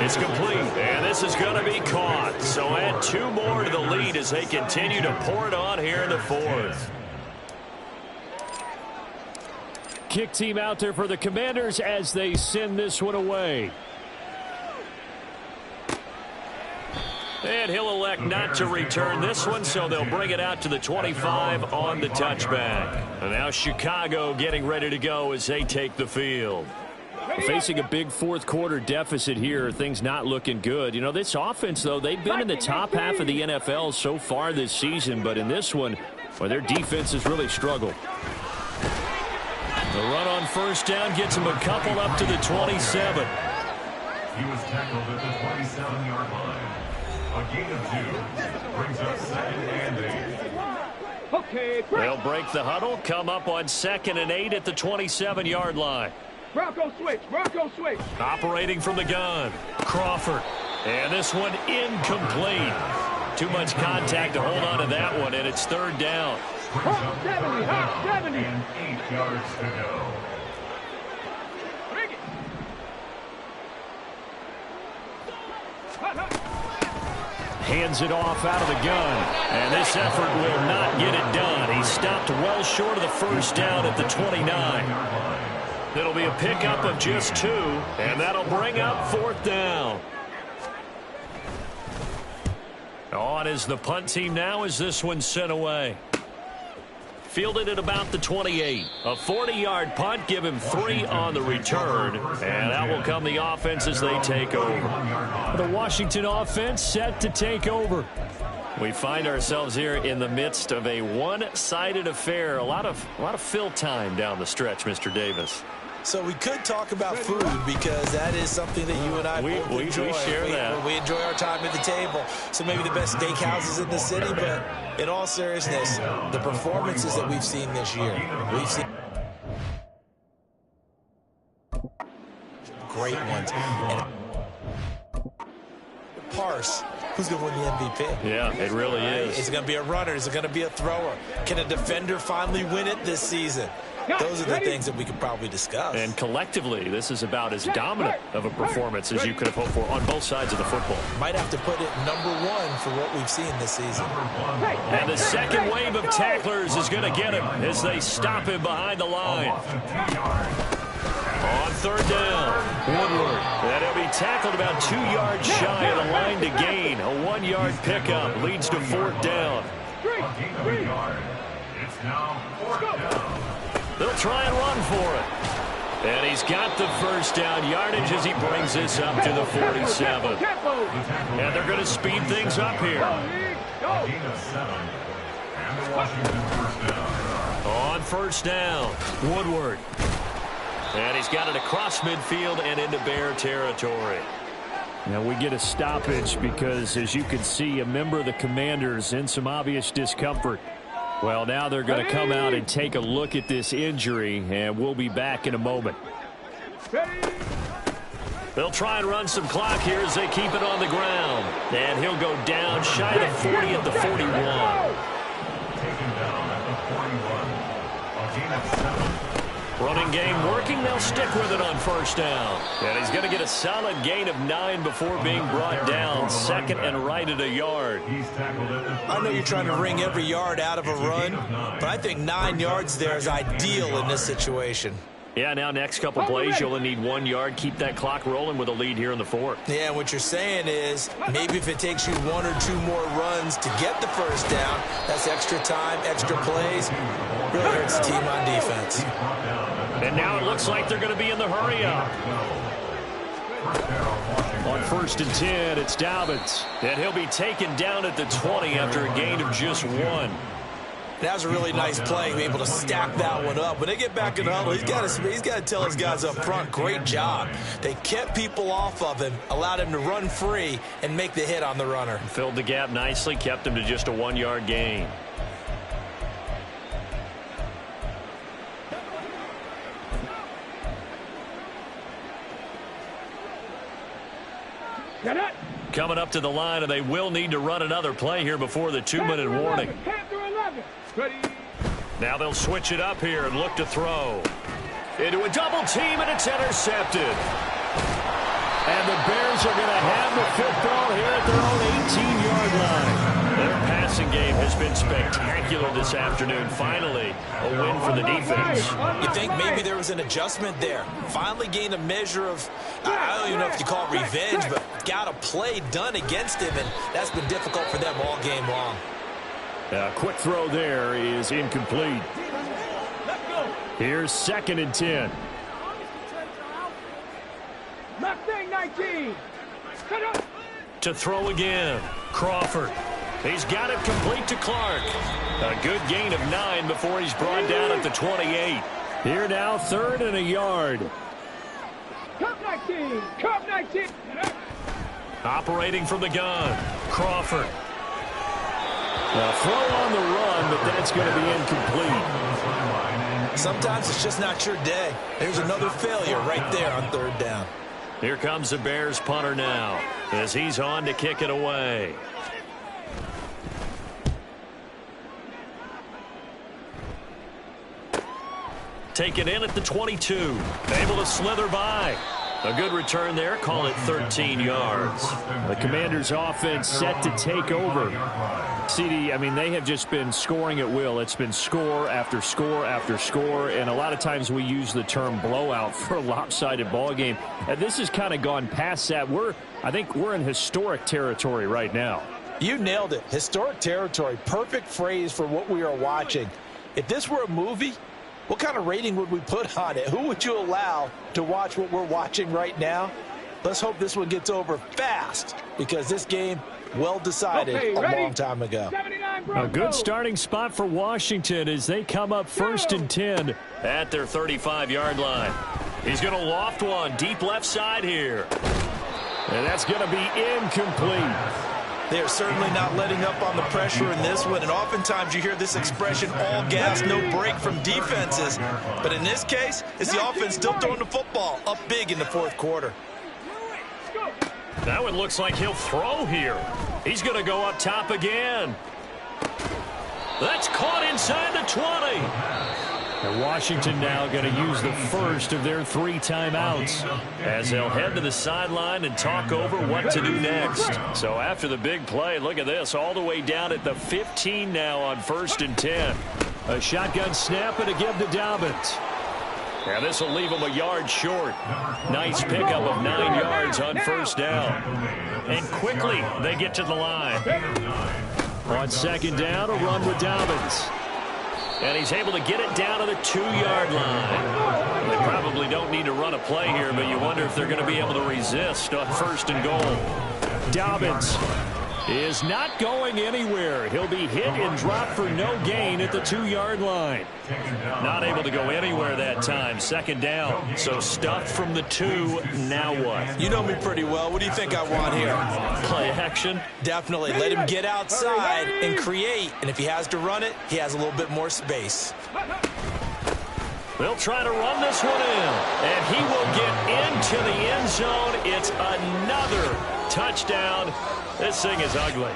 It's complete, and this is going to be caught. So add 2 more to the lead as they continue to pour it on here in the 4th. Kick team out there for the Commanders as they send this one away. And he'll elect not to return this one, so they'll bring it out to the 25 on the touchback. And now Chicago getting ready to go as they take the field. Facing a big 4th quarter deficit here, things not looking good. You know, this offense, though, they've been in the top half of the NFL so far this season, but in this one, well, their defense has really struggled. The run on 1st down gets him a couple up to the 27. He was tackled at the 27-yard line. A gain of 2 brings up 2nd and 8. Okay, they'll break the huddle, come up on 2nd and 8 at the 27-yard line. Bronco switch, Bronco switch. Operating from the gun, Crawford. And this one incomplete. Too much contact to hold on to that one, and it's 3rd down. Hot 70, hot 70. And 8 yards to go. Bring it. Hands it off out of the gun. And this effort will not get it done. He stopped well short of the 1st down at the 29. It'll be a pickup of just 2, and that'll bring up 4th down. On is the punt team now as this one's sent away. Fielded at about the 28. A 40-yard punt, give him 3 on the return. And out will come the offense as they take over. The Washington offense set to take over. We find ourselves here in the midst of a one-sided affair. A lot of fill time down the stretch, Mr. Davis. So we could talk about food because that is something that you and I both enjoy. We share that. We enjoy our time at the table. So maybe the best steakhouses in the city, but in all seriousness, the performances that we've seen this year, we've seen great ones. And parse who's going to win the MVP. Yeah, it really is. Is it going to be a runner? Is it going to be a thrower? Can a defender finally win it this season? Those are the things that we could probably discuss. And collectively, this is about as dominant of a performance as you could have hoped for on both sides of the football. Might have to put it #1 for what we've seen this season. And the second wave of tacklers is going to get him as they stop him behind the line. On third down, Woodward. And he'll be tackled about 2 yards shy of the line to gain. A 1-yard pickup leads to fourth down. It's now fourth down. They'll try and run for it. And he's got the first down yardage as he brings this up to the 47. And they're going to speed things up here. Gain of 7. And the Washington first down. On first down, Woodward. And he's got it across midfield and into Bear territory. Now we get a stoppage because, as you can see, a member of the Commanders in some obvious discomfort. Well, now they're going to come out and take a look at this injury, and we'll be back in a moment. They'll try and run some clock here as they keep it on the ground. And he'll go down shy of 40 at the 41. Taken down at the 41. A gain of 7. Running game working. They'll stick with it on first down. And he's going to get a solid gain of 9 before being brought down. Second and right at a yard. I know you're trying to wring every yard out of a run, but I think 9 yards there is ideal in this situation. Yeah, now next couple plays, you'll only need 1 yard. Keep that clock rolling with a lead here in the fourth. Yeah, what you're saying is maybe if it takes you 1 or 2 more runs to get the first down, that's extra time, extra plays. Really hurts the team on defense. And now it looks like they're going to be in the hurry up. On first and 10, it's Dobbins. And he'll be taken down at the 20 after a gain of just 1. That was a really nice play, be able to stack that one up. When they get back in the huddle, he's got to tell his guys up front, great job. They kept people off of him, allowed him to run free and make the hit on the runner. Filled the gap nicely, kept him to just a 1 yard gain. Coming up to the line, and they will need to run another play here before the 2-minute warning. Now they'll switch it up here and look to throw. Into a double team, and it's intercepted. And the Bears are going to have the football here at their own 18-yard line. Their passing game has been spectacular this afternoon. Finally, a win for the defense. You think maybe there was an adjustment there. Finally gained a measure of, I don't even know if you call it revenge, but got a play done against him, and that's been difficult for them all game long. A quick throw there is incomplete. Here's second and 10. Mustang 19. To throw again, Crawford. He's got it complete to Clark. A good gain of 9 before he's brought down at the 28. Here now, third and a yard. Cup 19. Cup 19. Operating from the gun, Crawford. A throw on the run, but that's going to be incomplete. Sometimes it's just not your day. There's another failure right there on third down. Here comes the Bears punter now as he's on to kick it away. Taken in at the 22. Able to slither by. A good return there. Call it 13 yards. The Commanders' offense set to take over. CD, I mean, they have just been scoring at will. It's been score after score after score, and a lot of times we use the term blowout for a lopsided ball game. And this has kind of gone past that. I think we're in historic territory right now. You nailed it. Historic territory. Perfect phrase for what we are watching. If this were a movie, what kind of rating would we put on it? Who would you allow to watch what we're watching right now? Let's hope this one gets over fast, because this game Well decided a long time ago. A good starting spot for Washington as they come up 1st and 10 at their 35-yard line. He's going to loft one deep left side here. And that's going to be incomplete. They are certainly not letting up on the pressure in this one, and oftentimes you hear this expression, all gas, no break from defenses. But in this case, it's the offense still throwing the football up big in the fourth quarter. That one looks like he'll throw here. He's going to go up top again. That's caught inside the 20. And Washington now going to use the first of their 3 timeouts as they'll head to the sideline and talk over what to do next. So after the big play, look at this, all the way down at the 15 now on 1st and 10. A shotgun snap and a give to Dobbins. Now this will leave him a yard short. Nice pickup of 9 yards on 1st down. And quickly they get to the line. On 2nd down, a run with Dobbins. And he's able to get it down to the 2-yard line. They probably don't need to run a play here, but you wonder if they're going to be able to resist on 1st and goal. Dobbins is not going anywhere. He'll be hit and dropped for no gain at the 2-yard line. Not able to go anywhere that time. 2nd down. So stuffed from the 2. Now what? You know me pretty well. What do you think I want here? Play action? Definitely. Let him get outside and create. And if he has to run it, he has a little bit more space. They'll try to run this one in. And he will get into the end zone. It's another touchdown. This thing is ugly.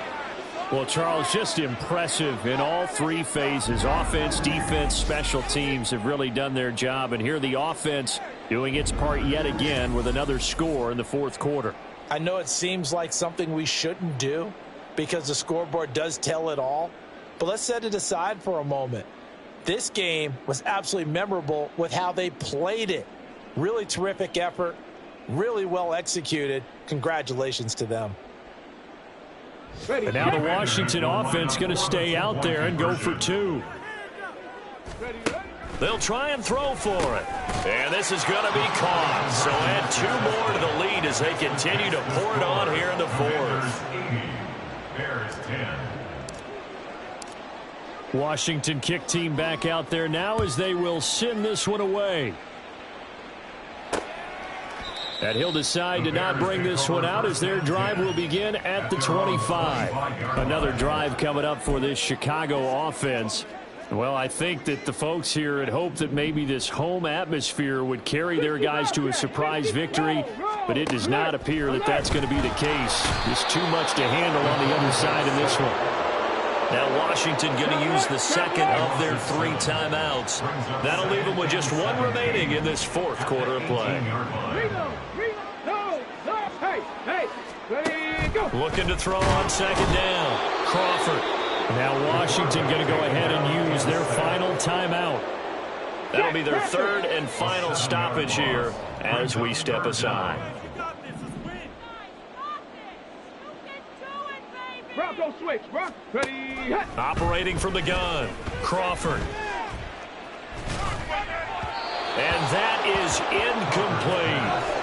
Well, Charles, just impressive in all 3 phases. Offense, defense, special teams have really done their job. And here the offense doing its part yet again with another score in the 4th quarter. I know it seems like something we shouldn't do because the scoreboard does tell it all. But let's set it aside for a moment. This game was absolutely memorable with how they played it. Really terrific effort. Really well executed. Congratulations to them. And now the Washington offense going to stay out there and go for 2. They'll try and throw for it. And this is going to be caught. So add 2 more to the lead as they continue to pour it on here in the 4th. Bears 10. Washington kick team back out there now as they will send this one away. And he'll decide to not bring this one out as their drive will begin at the 25. Another drive coming up for this Chicago offense. Well, I think that the folks here had hoped that maybe this home atmosphere would carry their guys to a surprise victory, but it does not appear that that's going to be the case. Just too much to handle on the other side in this one. Now Washington going to use the 2nd of their 3 timeouts. That'll leave them with just 1 remaining in this 4th quarter of play. Looking to throw on 2nd down. Crawford. Now Washington going to go ahead and use their final timeout. That'll be their 3rd and final stoppage here as we step aside. Bronco switch, bro. Ready, operating from the gun. Crawford. And that is incomplete.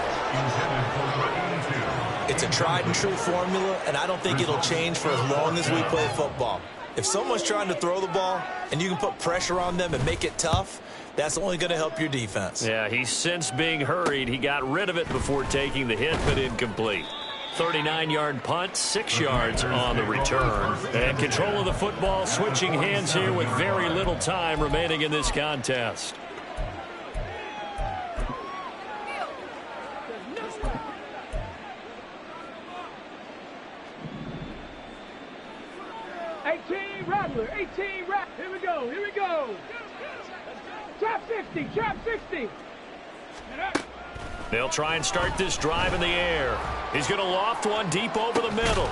It's a tried and true formula, and I don't think it'll change for as long as we play football. If someone's trying to throw the ball and you can put pressure on them and make it tough, that's only going to help your defense. Yeah, he's since being hurried. He got rid of it before taking the hit, but incomplete. 39-yard punt, 6 yards on the return. And control of the football, switching hands here with very little time remaining in this contest. Rattler, 18 Rattler. Here we go, here we go. Trap 60, trap 60. They'll try and start this drive in the air. He's going to loft one deep over the middle.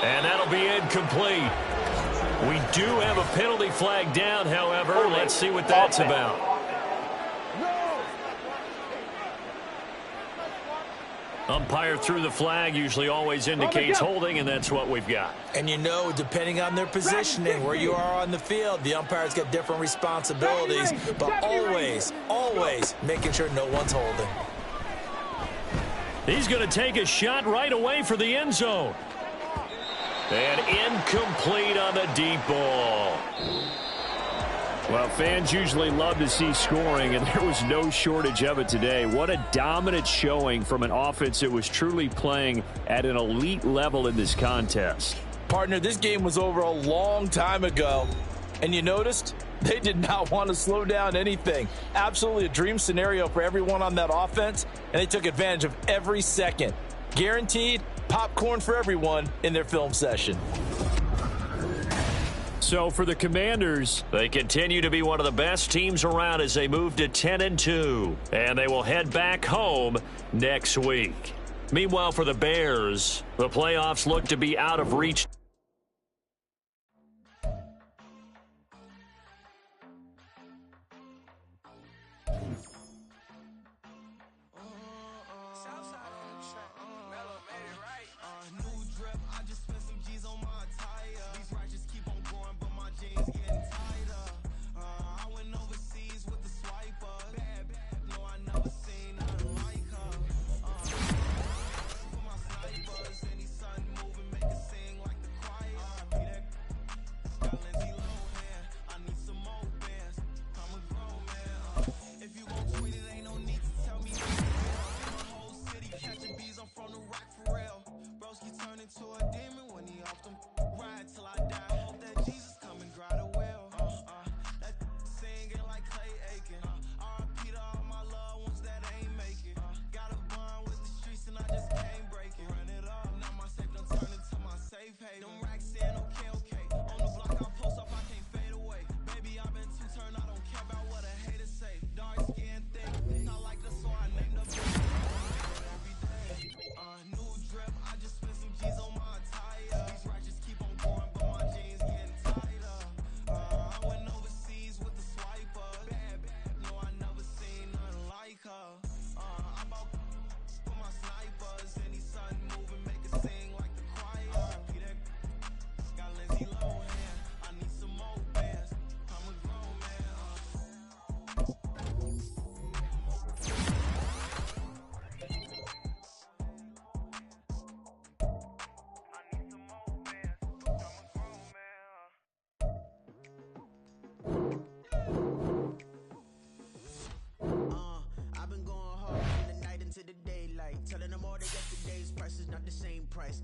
And that'll be incomplete. We do have a penalty flag down, however. Let's see what that's about. Umpire threw the flag, usually always indicates holding, and that's what we've got. And you know, depending on their positioning, where you are on the field, the umpires get different responsibilities, but always, always making sure no one's holding. He's going to take a shot right away for the end zone. And incomplete on the deep ball. Well, fans usually love to see scoring, and there was no shortage of it today. What a dominant showing from an offense that was truly playing at an elite level in this contest. Partner, this game was over a long time ago, and you noticed they did not want to slow down anything. Absolutely a dream scenario for everyone on that offense, and they took advantage of every second. Guaranteed popcorn for everyone in their film session. So for the Commanders, they continue to be one of the best teams around as they move to 10-2, and they will head back home next week. Meanwhile, for the Bears, the playoffs look to be out of reach.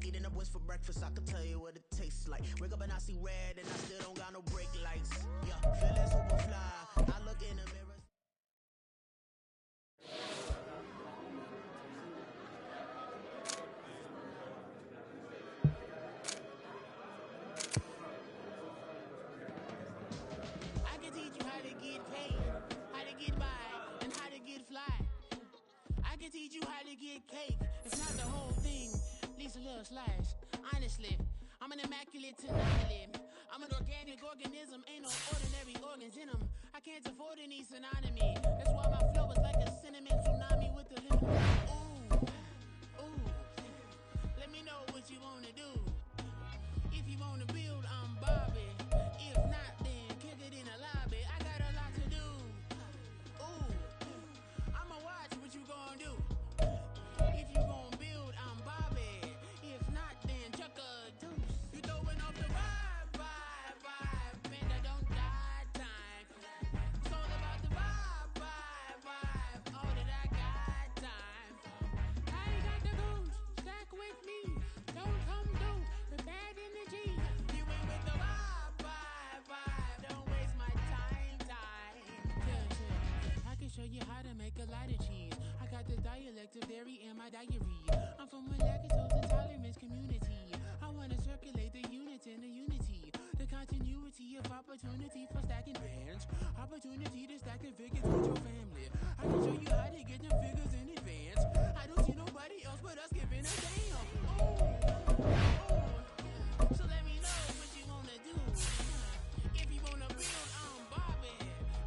Eating up what's for breakfast, I can tell you what it tastes like. Wake up and I see red and I still don't got no brake lights. Yeah, feeling super fly. I look in the mirror. I can teach you how to get paid, how to get by, and how to get fly. I can teach you how to get cake. It's not the whole thing. Least a little slice. Honestly, I'm an immaculate tenacity. I'm an organic organism, ain't no ordinary organs in them. I can't afford any synonymy. That's why my flow is like a cinnamon tsunami with the lemon. Ooh, ooh. Let me know what you wanna do. If you wanna build, I'm Bobby. If not, then kick it in the lobby. I got a lot to do. Ooh, I'ma watch what you gonna do. If you gon' build, I'm Bobby. If not, then chuck a deuce. You throwing off the vibe. Man, I don't die time. It's all about the vibe. All that I got time. I got the goose, stack with me. Don't come through with bad energy. You ain't with the vibe. Don't waste my time. Yeah. I can show you how to make a lot of cheese. I got the dialect of dairy in my diary. I'm from a lactose intolerance community. I wanna circulate the units in the unity. The continuity of opportunity for stacking bands. Opportunity to stack the figures with your family. I can show you how to get them figures in advance. I don't see nobody else but us giving a damn. So let me know what you wanna do. If you wanna build, I'm Bobby.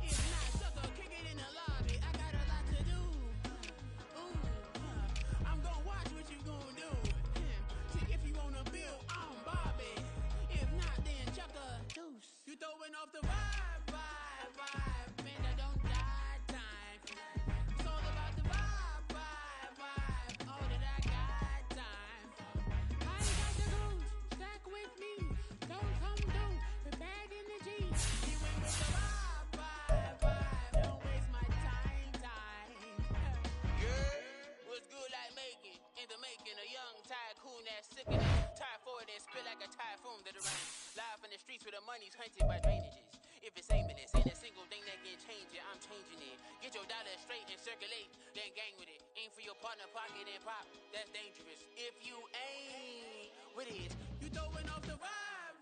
If not, sucker, kick it in the lobby. I got a lot to do. I'm gonna watch what you gonna do. See, if you wanna build, I'm Bobby. If not, then chuck a deuce. You throwing off the vibe. Man, I don't die time. streets where the money's hunted by drainages. If it's aimless, ain't a single thing that can change it, I'm changing it. Get your dollar straight and circulate, then gang with it. Aim for your partner, pocket and pop, that's dangerous. If you ain't with it, you throwing off the vibe,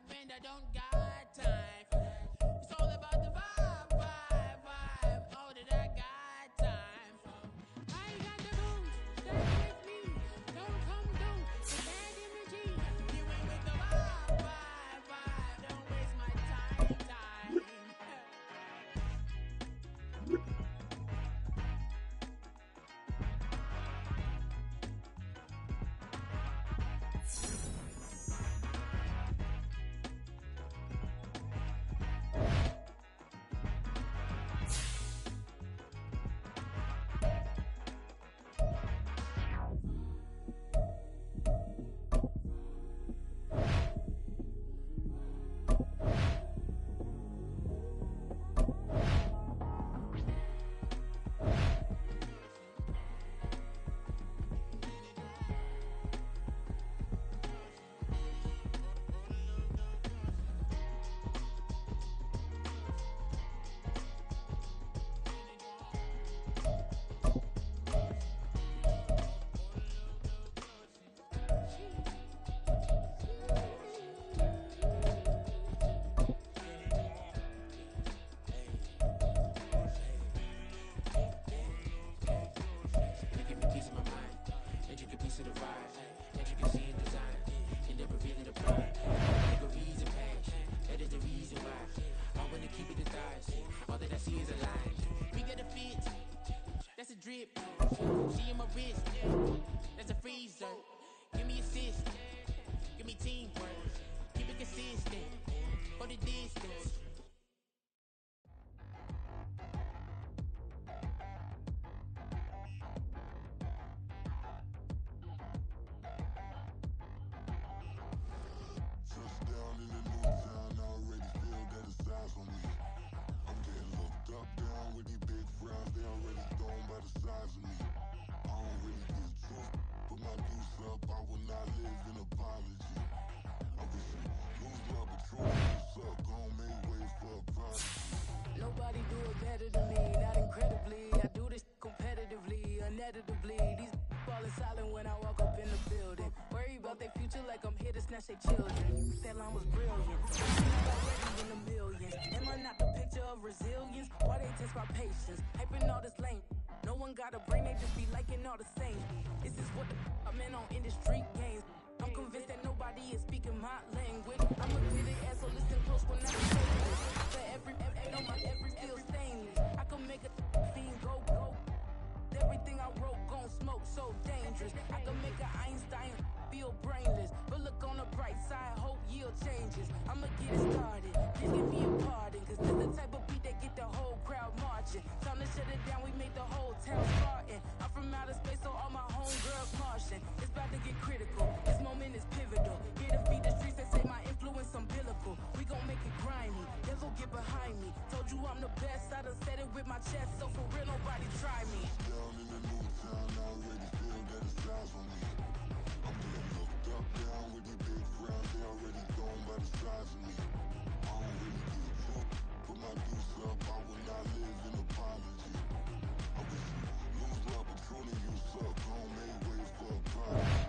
man, I don't got time for that. It's all about the vibe, all that I got time for. I ain't got the booze, stay with me, don't come through, the bad energy. You ain't with the vibe, don't waste my time. Drip, she in my wrist, that's a freezer. Give me assist, give me teamwork, keep it consistent, for the distance. Touchdown in the new town, I already feel that it's eyes on me. I'm getting looked up, down with these big frowns, they already thrown by the size of me. I don't really give truth, put my deuce up, I will not live in apology. I wish you lose love, but truly you suck, gon' make way for a prodigy. Nobody do it better than me, not incredibly. I do this competitively, uneditably. These falling silent when I walk up in the building. Worry about their future like I'm here to snatch their children. That line was brilliant. Already in the millions. Am I not the picture of resilience? Why they test my patience? Hyping all this lame. No one got a brain, they just be liking all the same. This is what the I'm in on industry games. I'm convinced that nobody is speaking my language. I'm a gritty ass, so listen close when I say this. For every feel stainless. I can make a fiend go. Everything I wrote gon' smoke, so dangerous. I can make an Einstein feel brainless. But look on the bright side, hope yield changes. I'ma get it started, please give me a pardon. Cause this the type of beat that get the whole crowd marching. Time to shut it down, we made the whole town Spartan. I'm from outer space, so all my homegirls Martian. It's about to get critical, this moment is pivotal. Here to feed the streets, they say my influence umbilical. We gon' make it grimy, devil get behind me. Told you I'm the best, I done said it with my chest. So for real, nobody try me. Down in the new town, I already feel that it's eyes on me. I'm getting looked up, down with these big frowns, they already thrown by the size of me. I don't really give truth, put my deuce up, I will not live in apology. I wish you lose love, but truly you suck, gon' make way for a prodigy.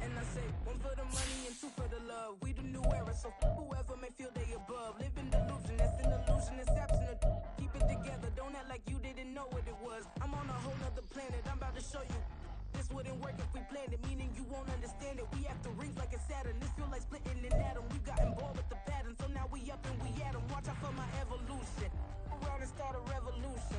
And I say, one for the money and two for the love. We the new era, so whoever may feel they above. Live in delusion, that's an illusion, it's absent. Keep it together, don't act like you didn't know what it was. I'm on a whole nother planet, I'm about to show you. This wouldn't work if we planned it, meaning you won't understand it. We have to rings like a Saturn, this feel like splitting an atom. We got involved with the pattern, so now we up and we at 'em. Watch out for my evolution, around and start a revolution.